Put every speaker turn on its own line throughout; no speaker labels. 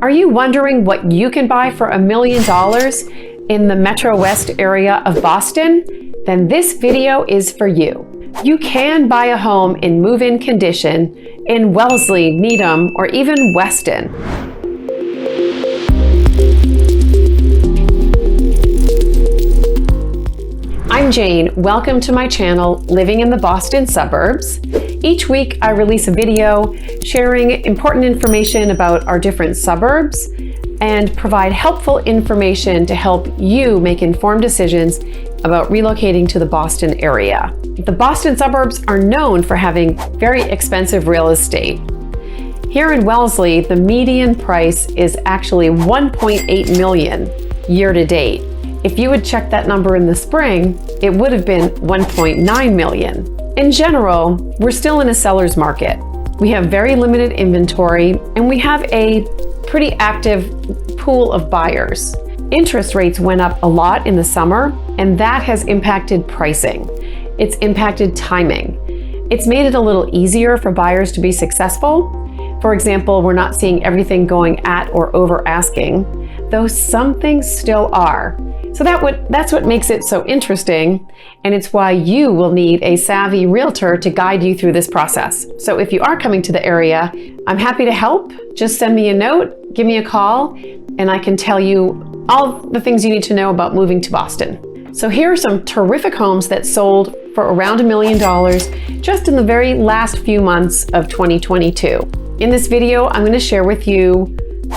Are you wondering what you can buy for $1 million in the Metro West area of Boston? Then this video is for you. You can buy a home in move-in condition in Wellesley, Needham, or even Weston. I'm Jane. Welcome to my channel, Living in the Boston Suburbs. Each week I release a video sharing important information about our different suburbs and provide helpful information to help you make informed decisions about relocating to the Boston area. The Boston suburbs are known for having very expensive real estate. Here in Wellesley, the median price is actually $1.8 million year to date. If you would check that number in the spring, it would have been $1.9 million. In general, we're still in a seller's market. We have very limited inventory and we have a pretty active pool of buyers. Interest rates went up a lot in the summer and that has impacted pricing. It's impacted timing. It's made it a little easier for buyers to be successful. For example, we're not seeing everything going at or over asking, though some things still are. So that's what makes it so interesting, and it's why you will need a savvy realtor to guide you through this process. So if you are coming to the area, I'm happy to help. Just send me a note, give me a call, and I can tell you all the things you need to know about moving to Boston. So here are some terrific homes that sold for around $1 million just in the very last few months of 2022. In this video, I'm going to share with you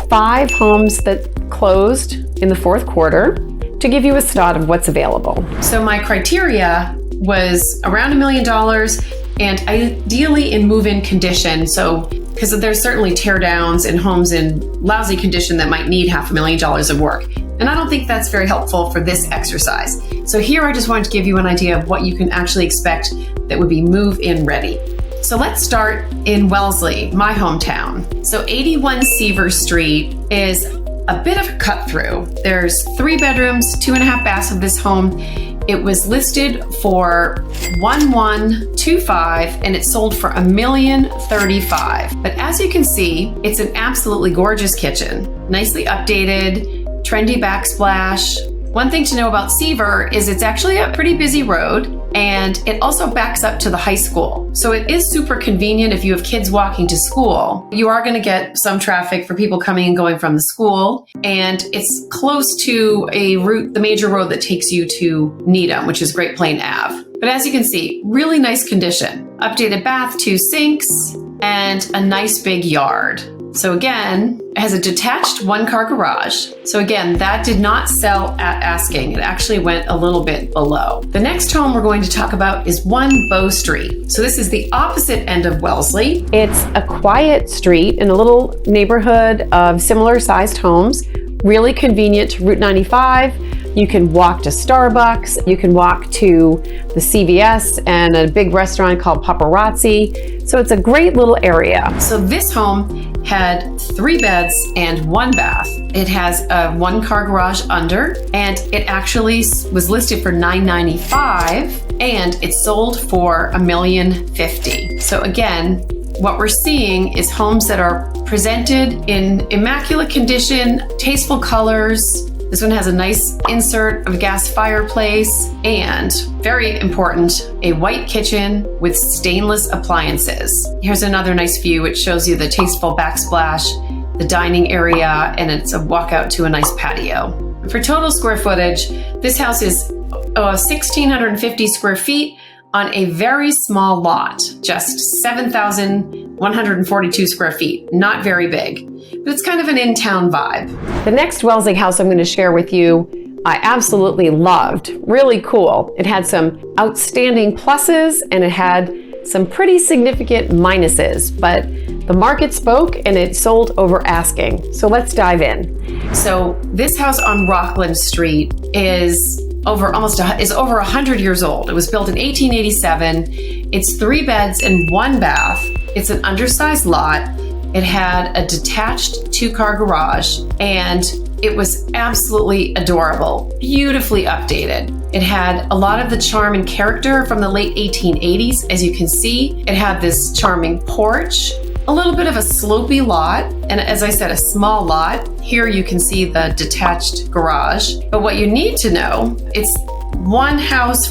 5 homes that closed in the fourth quarter to give you a snot of what's available. So my criteria was around $1 million and ideally in move-in condition. So, because there's certainly tear downs and homes in lousy condition that might need $500,000 of work. And I don't think that's very helpful for this exercise. So here I just wanted to give you an idea of what you can actually expect that would be move-in ready. So let's start in Wellesley, my hometown. So 81 Seaver Street is a bit of a cut through. There's 3 bedrooms, 2.5 baths of this home. It was listed for $1,125 and it sold for $1,035,000. But as you can see, it's an absolutely gorgeous kitchen, nicely updated, trendy backsplash. One thing to know about Seaver is it's actually a pretty busy road and it also backs up to the high school. So it is super convenient if you have kids walking to school. You are going to get some traffic for people coming and going from the school, and it's close to the major road that takes you to Needham, which is Great Plain Ave. But as you can see, really nice condition. Updated bath, 2 sinks, and a nice big yard. So again, it has a detached 1-car garage. So again, that did not sell at asking. It actually went a little bit below. The next home we're going to talk about is 1 Bow Street. So this is the opposite end of Wellesley. It's a quiet street in a little neighborhood of similar sized homes, really convenient to Route 95. You can walk to Starbucks, you can walk to the CVS and a big restaurant called Paparazzi. So it's a great little area. So this home had 3 beds and 1 bath. It has a 1-car garage under, and it actually was listed for $995 and it sold for $1,050,000. So again, what we're seeing is homes that are presented in immaculate condition, tasteful colors. This one has a nice insert of a gas fireplace and, very important, a white kitchen with stainless appliances. Here's another nice view which shows you the tasteful backsplash, the dining area, and it's a walkout to a nice patio. For total square footage, this house is 1,650 square feet on a very small lot, just 7,142 square feet, not very big. But it's kind of an in-town vibe. The next Wellesley house I'm going to share with you, I absolutely loved. Really cool. It had some outstanding pluses and it had some pretty significant minuses, but the market spoke and it sold over asking. So let's dive in. So this house on Rockland Street is over 100 years old. It was built in 1887. It's 3 beds and 1 bath. It's an undersized lot. It had a detached 2-car garage and it was absolutely adorable, beautifully updated. It had a lot of the charm and character from the late 1880s. As you can see, it had this charming porch a little bit of a slopey lot, and as I said, a small lot. Here you can see the detached garage. But what you need to know, it's one house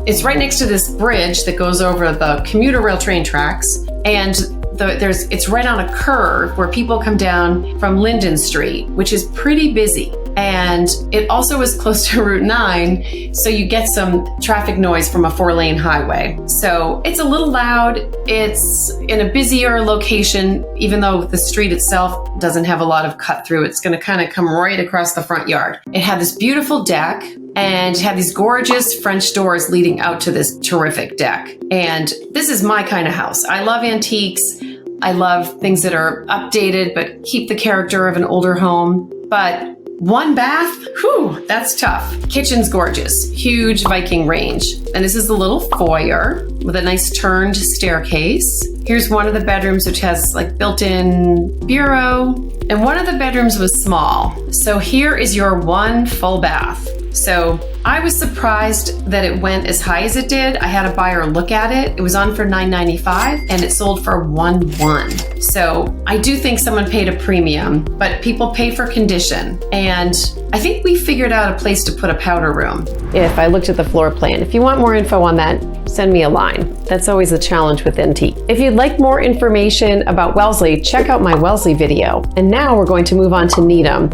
it's right next to this bridge that goes over the commuter rail train tracks, and it's right on a curve where people come down from Linden Street, which is pretty busy. And it also is close to Route 9, so you get some traffic noise from a 4-lane highway. So it's a little loud. It's in a busier location, even though the street itself doesn't have a lot of cut through. It's going to kind of come right across the front yard. It had this beautiful deck, and had these gorgeous French doors leading out to this terrific deck. And this is my kind of house. I love antiques. I love things that are updated but keep the character of an older home. But one bath, whew, that's tough. Kitchen's gorgeous, huge Viking range. And this is the little foyer with a nice turned staircase. Here's one of the bedrooms, which has like built-in bureau. And one of the bedrooms was small. So here is your one full bath. So I was surprised that it went as high as it did. I had a buyer look at it. It was on for $995 and it sold for $1,100. So I do think someone paid a premium, but people pay for condition. And I think we figured out a place to put a powder room. If I looked at the floor plan, if you want more info on that, send me a line. That's always a challenge with antique. If you'd like more information about Wellesley, check out my Wellesley video. And now we're going to move on to Needham.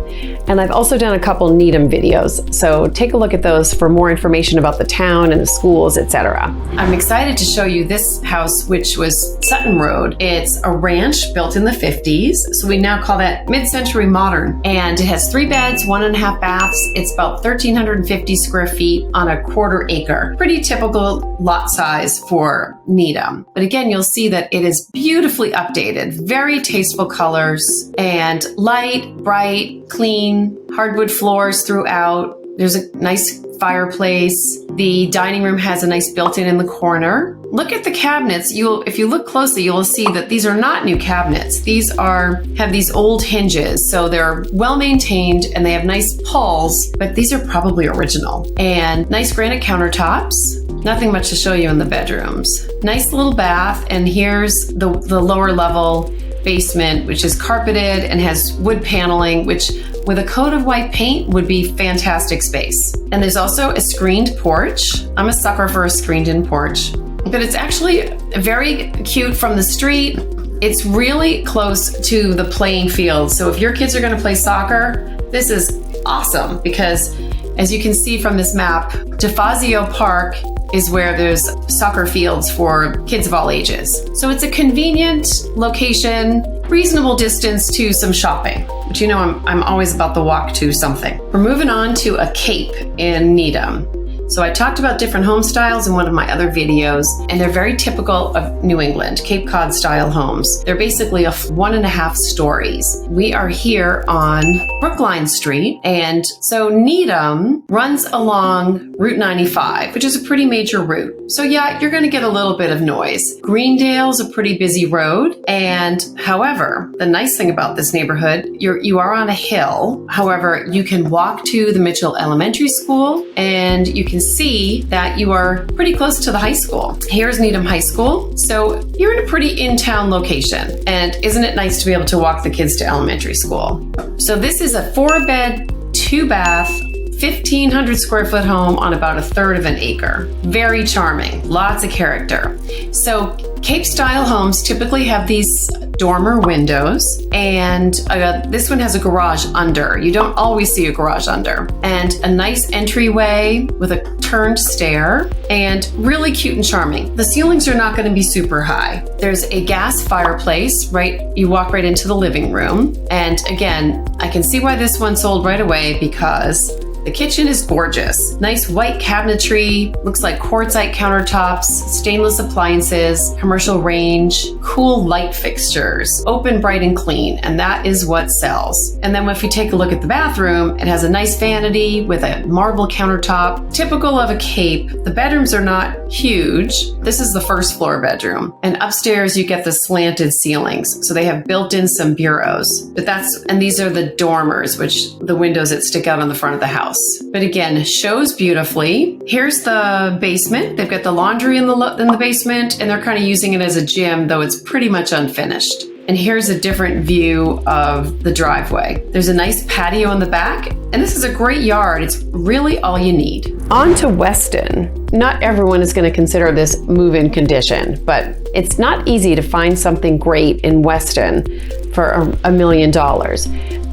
And I've also done a couple Needham videos. So take a look at those for more information about the town and the schools, etc. I'm excited to show you this house, which was Sutton Road. It's a ranch built in the 50s. So we now call that mid-century modern. And it has 3 beds, 1.5 baths. It's about 1,350 square feet on a 1/4 acre. Pretty typical lot size for Needham. But again, you'll see that it is beautifully updated, very tasteful colors, and light, bright, clean, hardwood floors throughout. There's a nice fireplace. The dining room has a nice built-in in the corner. Look at the cabinets. If you look closely, you'll see that these are not new cabinets. These have these old hinges, so they're well maintained and they have nice pulls, but these are probably original. And nice granite countertops. Nothing much to show you in the bedrooms. Nice little bath, and here's the lower level basement, which is carpeted and has wood paneling, which with a coat of white paint would be fantastic space. And there's also a screened porch. I'm a sucker for a screened-in porch, but it's actually very cute from the street. It's really close to the playing field. So if your kids are going to play soccer, this is awesome because, as you can see from this map, DeFazio Park is where there's soccer fields for kids of all ages. So it's a convenient location, reasonable distance to some shopping, but you know I'm always about the walk to something. We're moving on to a Cape in Needham. So I talked about different home styles in one of my other videos, and they're very typical of New England, Cape Cod style homes. They're basically 1.5 stories. We are here on Brookline Street, and so Needham runs along Route 95, which is a pretty major route. So yeah, you're gonna get a little bit of noise. Greendale's a pretty busy road, and however, the nice thing about this neighborhood, you are on a hill. However, you can walk to the Mitchell Elementary School, and you can see that you are pretty close to the high school. Here's Needham High School. So you're in a pretty in-town location. And isn't it nice to be able to walk the kids to elementary school? So this is a 4-bed, 2-bath, 1,500 square foot home on about 1/3 of an acre. Very charming, lots of character. So Cape style homes typically have these dormer windows, and this one has a garage under. You don't always see a garage under. And a nice entryway with a turned stair, and really cute and charming. The ceilings are not going to be super high. There's a gas fireplace, right? You walk right into the living room. And again, I can see why this one sold right away because the kitchen is gorgeous. Nice white cabinetry, looks like quartzite countertops, stainless appliances, commercial range, cool light fixtures, open, bright, and clean, and that is what sells. And then if you take a look at the bathroom, it has a nice vanity with a marble countertop, typical of a Cape. The bedrooms are not huge. This is the first floor bedroom. And upstairs you get the slanted ceilings, so they have built in some bureaus. And these are the dormers, which the windows that stick out on the front of the house. But again, shows beautifully. Here's the basement. They've got the laundry in the basement, and they're kind of using it as a gym, though it's pretty much unfinished. And here's a different view of the driveway. There's a nice patio in the back, and this is a great yard. It's really all you need. On to Weston. Not everyone is going to consider this move-in condition, but it's not easy to find something great in Weston for $1 million.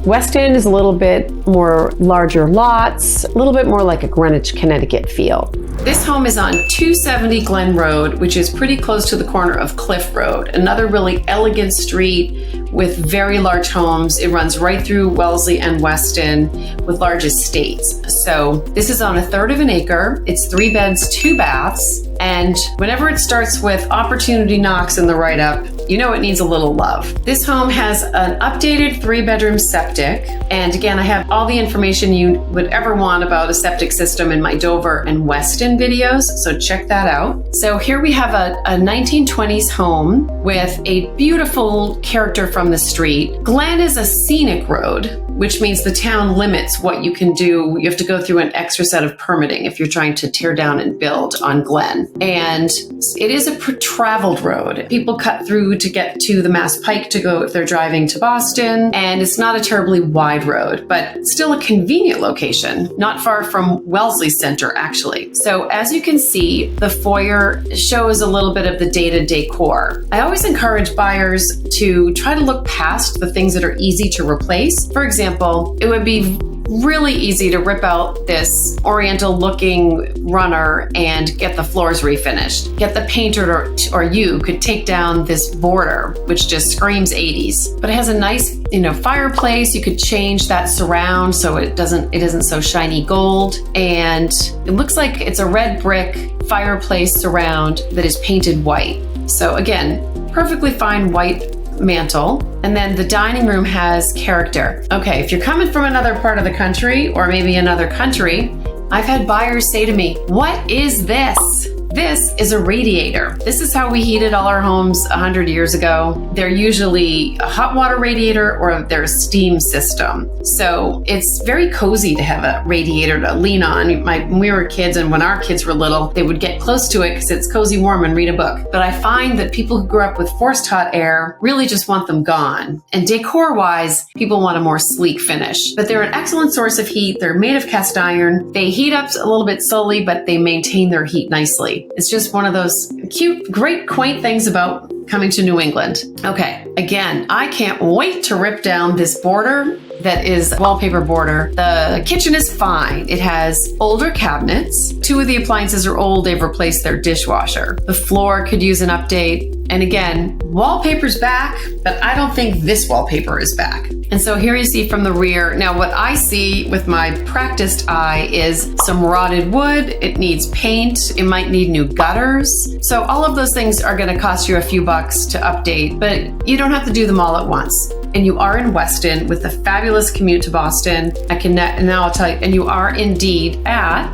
Weston is a little bit more larger lots, a little bit more like a Greenwich, Connecticut feel. This home is on 270 Glen Road, which is pretty close to the corner of Cliff Road, another really elegant street with very large homes. It runs right through Wellesley and Weston with large estates. So this is on 1/3 of an acre. It's 3 beds, 2 baths. And whenever it starts with opportunity knocks in the write-up, you know it needs a little love. This home has an updated 3-bedroom septic. And again, I have all the information you would ever want about a septic system in my Dover and Weston videos, so check that out. So here we have a 1920s home with a beautiful character from the street. Glen is a scenic road, which means the town limits what you can do. You have to go through an extra set of permitting if you're trying to tear down and build on Glen. And it is a traveled road. People cut through to get to the Mass Pike to go if they're driving to Boston. And it's not a terribly wide road, but still a convenient location, not far from Wellesley Center, actually. So as you can see, the foyer shows a little bit of the dated decor. I always encourage buyers to try to look past the things that are easy to replace. For example, it would be really easy to rip out this oriental looking runner and get the floors refinished. Get the painter or you could take down this border, which just screams 80s. But it has a nice, fireplace. You could change that surround so it isn't so shiny gold. And it looks like it's a red brick fireplace surround that is painted white. So again, perfectly fine white mantle. And then the dining room has character. Okay, if you're coming from another part of the country or maybe another country, I've had buyers say to me, "What is this?" This is a radiator. This is how we heated all our homes 100 years ago. They're usually a hot water radiator or they're a steam system. So it's very cozy to have a radiator to lean on. When we were kids and when our kids were little, they would get close to it because it's cozy warm and read a book. But I find that people who grew up with forced hot air really just want them gone. And decor-wise, people want a more sleek finish. But they're an excellent source of heat. They're made of cast iron. They heat up a little bit slowly, but they maintain their heat nicely. It's just one of those cute, great, quaint things about coming to New England. Okay, again, I can't wait to rip down this border that is a wallpaper border. The kitchen is fine. It has older cabinets. 2 of the appliances are old. They've replaced their dishwasher. The floor could use an update. And again, wallpaper's back, but I don't think this wallpaper is back. And so here you see from the rear. Now what I see with my practiced eye is some rotted wood. It needs paint. It might need new gutters. So all of those things are going to cost you a few bucks to update, but you don't have to do them all at once. And you are in Weston with a fabulous commute to Boston. Now I'll tell you, and you are indeed at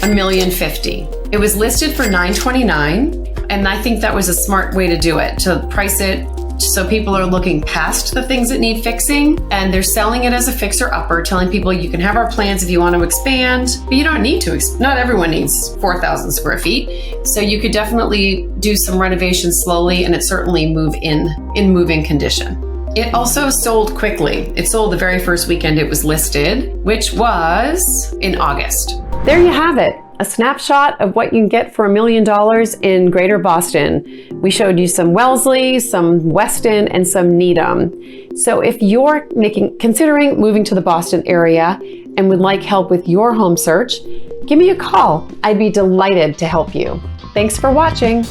$1,050,000. It was listed for $929,000. And I think that was a smart way to do it, to price it so people are looking past the things that need fixing, and they're selling it as a fixer-upper, telling people you can have our plans if you want to expand, but you don't need to. Not everyone needs 4,000 square feet. So you could definitely do some renovations slowly, and it certainly move in move-in condition. It also sold quickly. It sold the very first weekend it was listed, which was in August. There you have it. A snapshot of what you can get for $1 million in Greater Boston. We showed you some Wellesley, some Weston, and some Needham. So if you're considering moving to the Boston area and would like help with your home search, give me a call. I'd be delighted to help you. Thanks for watching.